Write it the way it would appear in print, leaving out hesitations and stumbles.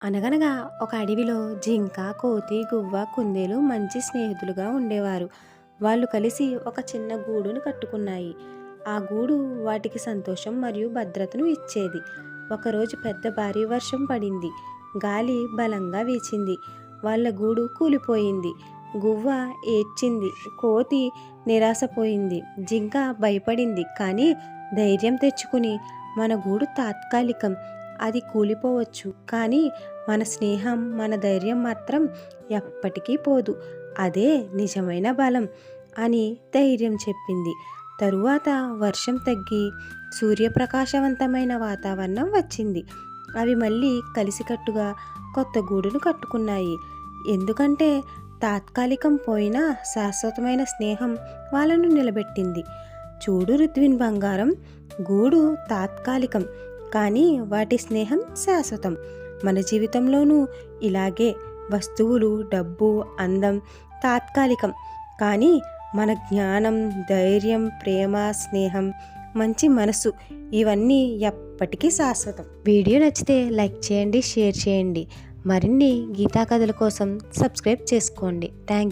అనగనగా ఒక అడవిలో జింక, కోతి, గువ్వ, కుందేలు మంచి స్నేహితులుగా ఉండేవారు. వాళ్ళు కలిసి ఒక చిన్న గూడును కట్టుకున్నాయి. ఆ గూడు వాటికి సంతోషం మరియు భద్రతను ఇచ్చేది. ఒకరోజు పెద్ద భారీ వర్షం పడింది. గాలి బలంగా వీచింది. వాళ్ళ గూడు కూలిపోయింది. గువ్వ ఏడ్చింది. కోతి నిరాశపోయింది. జింక భయపడింది. కానీ ధైర్యం తెచ్చుకుని మన గూడు తాత్కాలికం, అది కూలిపోవచ్చు, కానీ మన స్నేహం, మన ధైర్యం మాత్రం ఎప్పటికీ పోదు. అదే నిజమైన బలం అని ధైర్యం చెప్పింది. తరువాత వర్షం తగ్గి సూర్యప్రకాశవంతమైన వాతావరణం వచ్చింది. అవి మళ్ళీ కలిసికట్టుగా కొత్త గూడును కట్టుకున్నాయి. ఎందుకంటే తాత్కాలికం పోయినా శాశ్వతమైన స్నేహం వాళ్ళను నిలబెట్టింది. చూడు రుద్విన్ బంగారం, గూడు తాత్కాలికం, కానీ వాటి స్నేహం శాశ్వతం. మన జీవితంలోనూ ఇలాగే వస్తువులు, డబ్బు, అందం తాత్కాలికం, కానీ మన జ్ఞానం, ధైర్యం, ప్రేమ, స్నేహం, మంచి మనసు ఇవన్నీ ఎప్పటికీ శాశ్వతం. వీడియో నచ్చితే లైక్ చేయండి, షేర్ చేయండి. మరిన్ని గీతా కథల కోసం సబ్స్క్రైబ్ చేసుకోండి. Thank you.